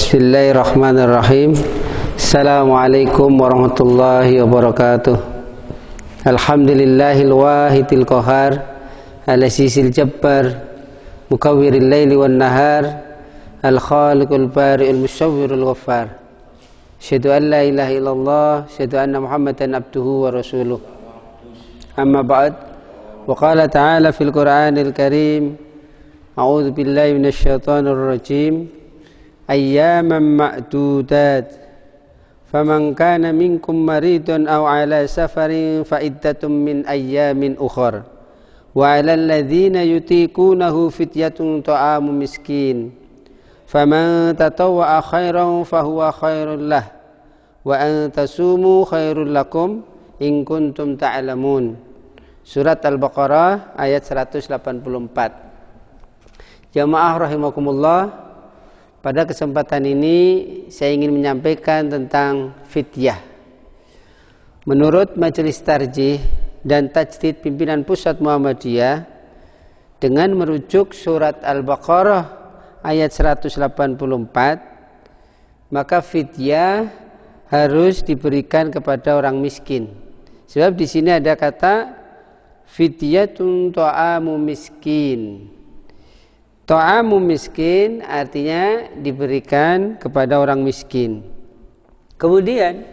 Bismillahirrahmanirrahim. Assalamualaikum warahmatullahi wabarakatuh. Alhamdulillahil wahidil qahar, al-azizil jabbar, mukawwiril laili wan nahar, al-khaliqul bari'ul musawwirul ghaffar. Asyhadu an la ilaha illallah, asyhadu anna Muhammadan abduhu wa rasuluh. Amma ba'd. Wa qala ta'ala fil Qur'anil Karim, a'udzu billahi minasyaitonir rajim. Ayyaman ma'dudat, faman kana minkum maridun aw ala safarin fa iddatun min ayyamin ukhar, wa 'alal ladzina yutiqunahu fidyatun ta'amu miskin, faman tatawwa'a khairan fahuwa khairul lah, wa an tasumu khairul lakum in kuntum ta'lamun. Surat Al-Baqarah ayat 184. Jamaah rahimakumullah, pada kesempatan ini saya ingin menyampaikan tentang fidyah. Menurut Majelis Tarjih dan Tajdid Pimpinan Pusat Muhammadiyah, dengan merujuk surat Al-Baqarah ayat 184, maka fidyah harus diberikan kepada orang miskin. Sebab di sini ada kata fidyatun ta'amu miskin. Ta'amu miskin artinya diberikan kepada orang miskin. Kemudian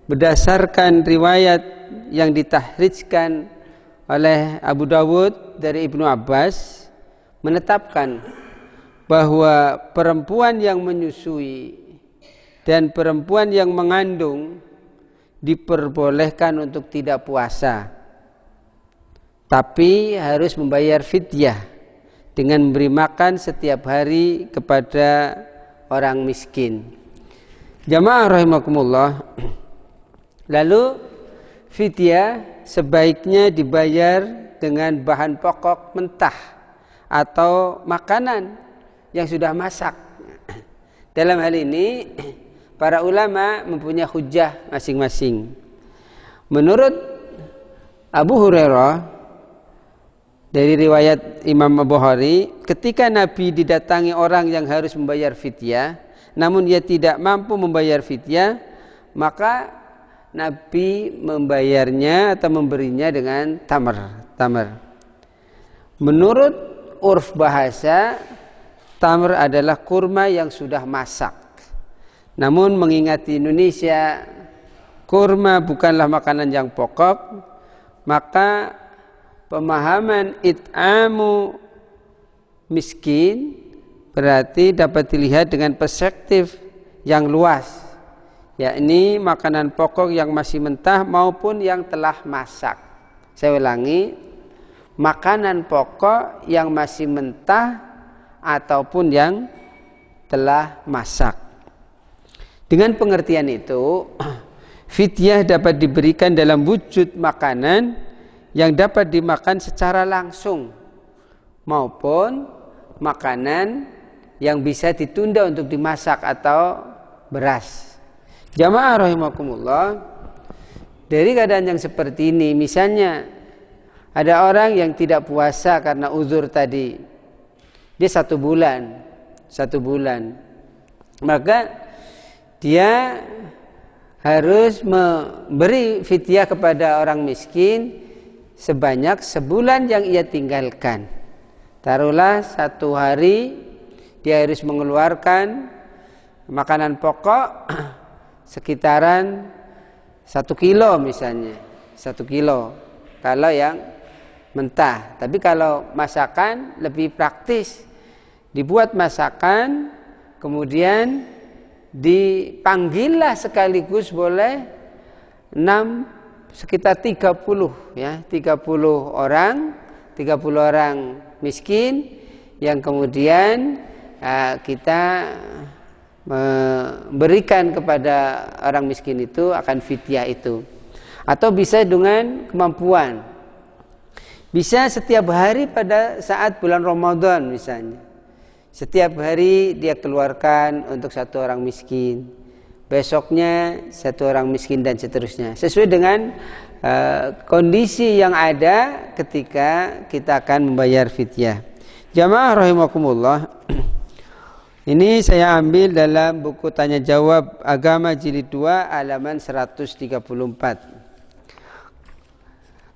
berdasarkan riwayat yang ditahrijkan oleh Abu Dawud dari Ibnu Abbas, menetapkan bahwa perempuan yang menyusui dan perempuan yang mengandung diperbolehkan untuk tidak puasa, tapi harus membayar fidyah dengan memberi makan setiap hari kepada orang miskin. Jamaah rahimakumullah, lalu fidyah sebaiknya dibayar dengan bahan pokok mentah atau makanan yang sudah masak. Dalam hal ini para ulama mempunyai hujjah masing-masing. Menurut Abu Hurairah dari riwayat Imam Bukhari, ketika Nabi didatangi orang yang harus membayar fidyah, namun dia tidak mampu membayar fidyah, maka Nabi membayarnya atau memberinya dengan tamar. Menurut urf bahasa, tamar adalah kurma yang sudah masak. Namun mengingat di Indonesia kurma bukanlah makanan yang pokok, maka pemahaman it'amu miskin berarti dapat dilihat dengan perspektif yang luas, yakni makanan pokok yang masih mentah maupun yang telah masak. Saya ulangi, makanan pokok yang masih mentah ataupun yang telah masak. Dengan pengertian itu, fidyah dapat diberikan dalam wujud makanan yang dapat dimakan secara langsung maupun makanan yang bisa ditunda untuk dimasak atau beras. Jamaah rahimakumullah, dari keadaan yang seperti ini, misalnya ada orang yang tidak puasa karena uzur tadi, dia satu bulan, maka dia harus memberi fidyah kepada orang miskin sebanyak sebulan yang ia tinggalkan. Taruhlah satu hari dia harus mengeluarkan makanan pokok sekitaran 1 kilo misalnya, 1 kilo kalau yang mentah. Tapi kalau masakan lebih praktis, dibuat masakan kemudian dipanggillah sekaligus boleh 6 sekitar 30 ya, 30 orang miskin yang kemudian kita memberikan kepada orang miskin itu akan fidyah itu. Atau bisa dengan kemampuan. Bisa setiap hari pada saat bulan Ramadan misalnya. Setiap hari dia keluarkan untuk satu orang miskin. Besoknya satu orang miskin dan seterusnya. Sesuai dengan kondisi yang ada ketika kita akan membayar fidyah. Jamaah rahimakumullah, Ini saya ambil dalam buku Tanya Jawab Agama Jilid 2 halaman 134.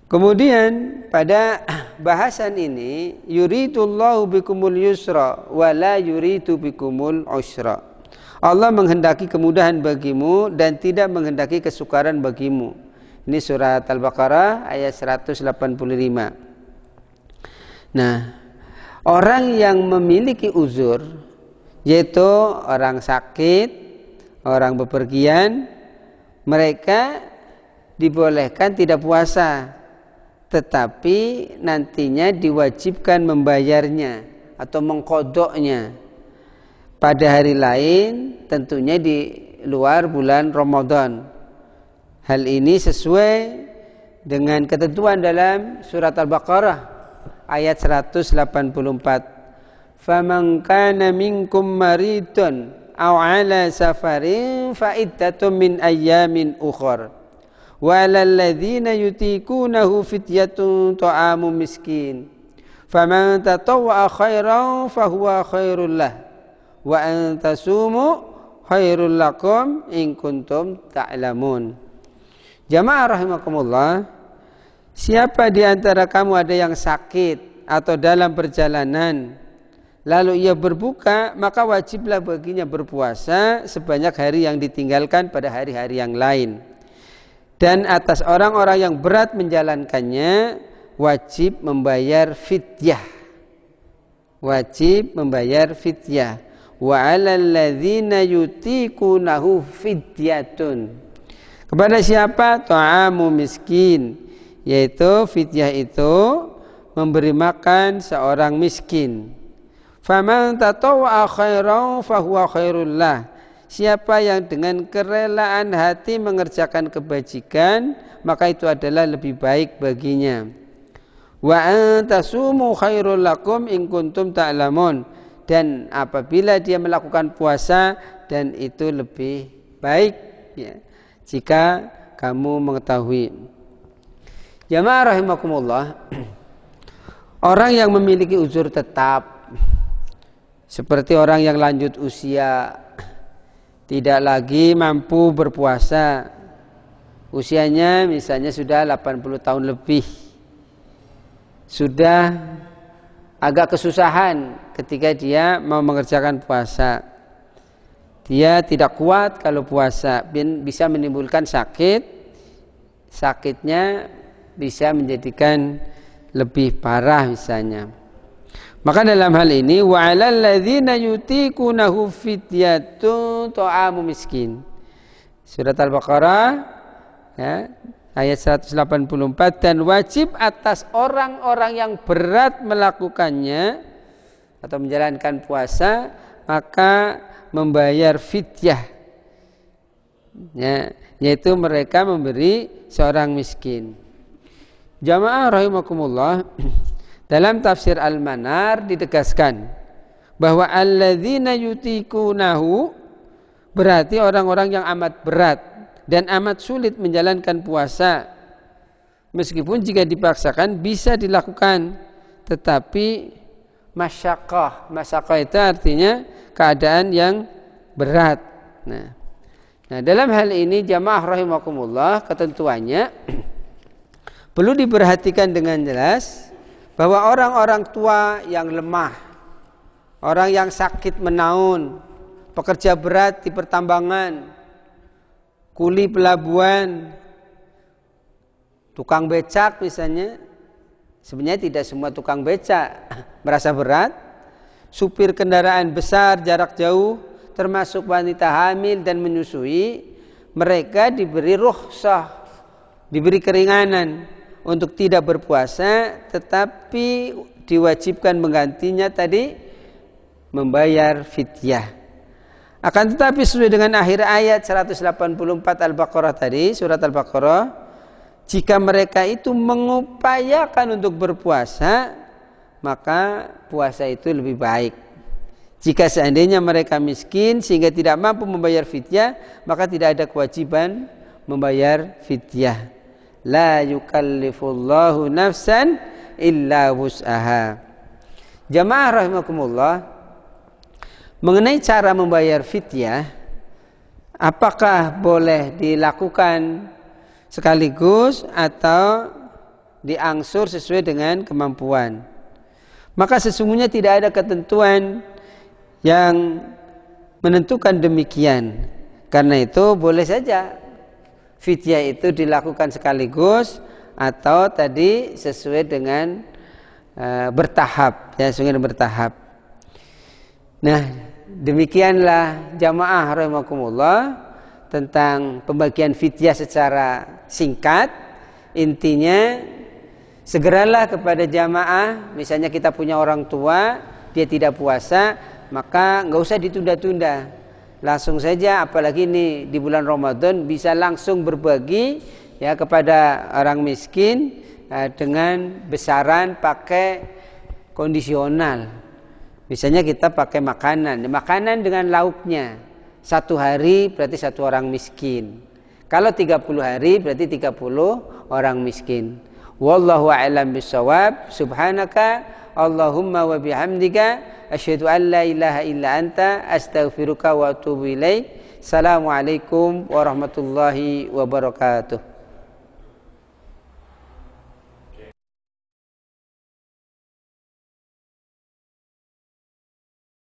Kemudian pada bahasan ini, yuridullahu bikumul yusra wa la yuridu bikumul usra. Allah menghendaki kemudahan bagimu dan tidak menghendaki kesukaran bagimu. Ini surat Al-Baqarah ayat 185. Nah, orang yang memiliki uzur, yaitu orang sakit, orang bepergian, mereka dibolehkan tidak puasa, tetapi nantinya diwajibkan membayarnya atau mengkodoknya pada hari lain, tentunya di luar bulan Ramadan. Hal ini sesuai dengan ketentuan dalam surat Al-Baqarah ayat 184. Faman kana minkum maridun aw ala safarin fa iddatun min ayyamin ukhra. Walal ladzina yutikunahu fidyatun ta'amu miskin. Faman tatawwa khairan fahuwa khairul lah. Wa an tasumu khairul lakum in kuntum ta'lamun. Jamaah rahimakumullah, siapa di antara kamu ada yang sakit atau dalam perjalanan, lalu ia berbuka, maka wajiblah baginya berpuasa sebanyak hari yang ditinggalkan pada hari-hari yang lain. Dan atas orang-orang yang berat menjalankannya, wajib membayar fidyah. Wajib membayar fidyah. Wa 'alal ladzina yutikunahu fidyatun. Kepada siapa? Ta'amu miskin, yaitu fidyah itu memberi makan seorang miskin. Faman tatawwa khairan fahuwa khairul lah. Siapa yang dengan kerelaan hati mengerjakan kebajikan, maka itu adalah lebih baik baginya. Wa antasumu khairul lakum in kuntum ta'lamun. Dan apabila dia melakukan puasa, dan itu lebih baik, ya, jika kamu mengetahui. Jamaah rahimakumullah, orang yang memiliki uzur tetap, seperti orang yang lanjut usia, tidak lagi mampu berpuasa, usianya misalnya sudah 80 tahun lebih, sudah agak kesusahan ketika dia mau mengerjakan puasa. Dia tidak kuat kalau puasa, bisa menimbulkan sakit. Sakitnya bisa menjadikan lebih parah misalnya. Maka dalam hal ini, wa 'alal ladzina yutikunahu fidyatun ta'amu miskin. Surat Al-Baqarah ya, ayat 184, dan wajib atas orang-orang yang berat melakukannya atau menjalankan puasa, maka membayar fidyah, ya, yaitu mereka memberi seorang miskin. Jamaah rahimakumullah, dalam tafsir Al-Manar ditegaskan bahwa alladzina yutikunahu berarti orang-orang yang amat berat dan amat sulit menjalankan puasa. Meskipun jika dipaksakan bisa dilakukan, tetapi masyaqqah itu artinya keadaan yang berat. Nah, dalam hal ini jamaah rahimakumullah, ketentuannya perlu diperhatikan dengan jelas bahwa orang-orang tua yang lemah, orang yang sakit menaun, pekerja berat di pertambangan, kuli pelabuhan, tukang becak misalnya. Sebenarnya tidak semua tukang becak merasa berat. Supir kendaraan besar jarak jauh, termasuk wanita hamil dan menyusui, mereka diberi rukhsah, diberi keringanan untuk tidak berpuasa, tetapi diwajibkan menggantinya tadi membayar fidyah. Akan tetapi sesuai dengan akhir ayat 184 Al-Baqarah tadi, surat Al-Baqarah, jika mereka itu mengupayakan untuk berpuasa, maka puasa itu lebih baik. Jika seandainya mereka miskin sehingga tidak mampu membayar fidyah, maka tidak ada kewajiban membayar fidyah. La yukallifullahu nafsan illa wus'aha. Jamaah rahimakumullah, Mengenai cara membayar fidyah, apakah boleh dilakukan sekaligus atau diangsur sesuai dengan kemampuan? Maka sesungguhnya tidak ada ketentuan yang menentukan demikian. Karena itu boleh saja fidyah itu dilakukan sekaligus atau tadi sesuai dengan bertahap, ya, sesuai dengan bertahap. Nah, demikianlah jamaah rahimakumullah tentang pembagian fidyah secara singkat. Intinya segeralah kepada jamaah. Misalnya kita punya orang tua, dia tidak puasa, maka nggak usah ditunda-tunda, langsung saja. Apalagi ini di bulan Ramadan bisa langsung berbagi, ya, kepada orang miskin dengan besaran pakai kondisional. Misalnya kita pakai makanan dengan lauknya. 1 hari berarti 1 orang miskin. Kalau 30 hari berarti 30 orang miskin. Wallahu a'lam bishawab. Subhanaka Allahumma wa bihamdika asyhadu an la ilaha illa anta astaghfiruka wa atubu ilaik. Assalamualaikum warahmatullahi wabarakatuh.